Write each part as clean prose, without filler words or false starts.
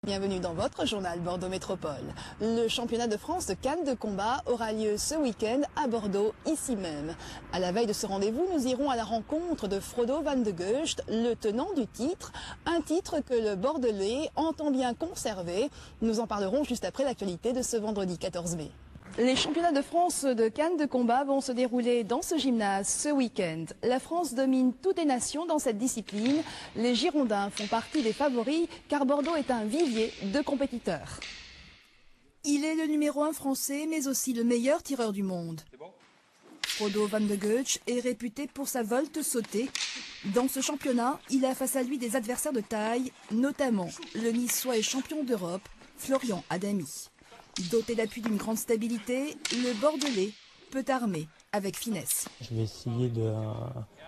Bienvenue dans votre journal Bordeaux Métropole. Le championnat de France de canne de combat aura lieu ce week-end à Bordeaux, ici même. À la veille de ce rendez-vous, nous irons à la rencontre de Frodo van de Geust, le tenant du titre. Un titre que le Bordelais entend bien conserver. Nous en parlerons juste après l'actualité de ce vendredi 14 mai. Les championnats de France de canne de combat vont se dérouler dans ce gymnase ce week-end. La France domine toutes les nations dans cette discipline. Les Girondins font partie des favoris car Bordeaux est un vivier de compétiteurs. Il est le numéro 1 français mais aussi le meilleur tireur du monde. Frodo van de Geust est réputé pour sa volte sautée. Dans ce championnat, il a face à lui des adversaires de taille, notamment le niçois et champion d'Europe, Florian Adami. Doté d'appui d'une grande stabilité, le Bordelais peut armer avec finesse. Je vais essayer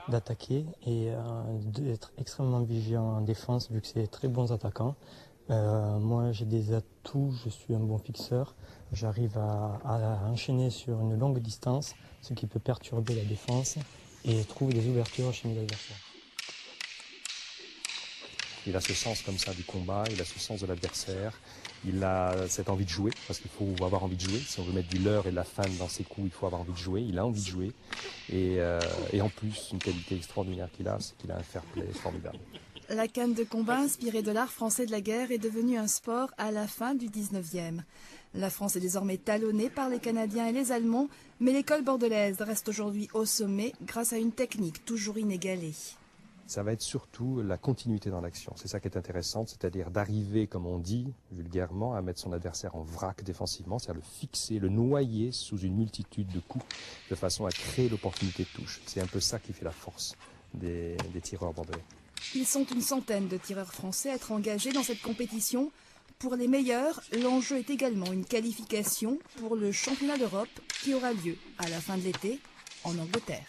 d'attaquer et d'être extrêmement vigilant en défense vu que c'est très bons attaquants. Moi j'ai des atouts, je suis un bon fixeur, j'arrive à enchaîner sur une longue distance, ce qui peut perturber la défense et trouve des ouvertures chez mes adversaires. Il a ce sens comme ça du combat, il a ce sens de l'adversaire, il a cette envie de jouer, parce qu'il faut avoir envie de jouer. Si on veut mettre du leurre et de la fan dans ses coups, il faut avoir envie de jouer. Il a envie de jouer. Et en plus, une qualité extraordinaire qu'il a, c'est qu'il a un fair play formidable. La canne de combat inspirée de l'art français de la guerre est devenue un sport à la fin du 19e. La France est désormais talonnée par les Canadiens et les Allemands, mais l'école bordelaise reste aujourd'hui au sommet grâce à une technique toujours inégalée. Ça va être surtout la continuité dans l'action. C'est ça qui est intéressant, c'est-à-dire d'arriver, comme on dit vulgairement, à mettre son adversaire en vrac défensivement, c'est-à-dire le fixer, le noyer sous une multitude de coups, de façon à créer l'opportunité de touche. C'est un peu ça qui fait la force des tireurs bordelais. Ils sont une centaine de tireurs français à être engagés dans cette compétition. Pour les meilleurs, l'enjeu est également une qualification pour le championnat d'Europe qui aura lieu à la fin de l'été en Angleterre.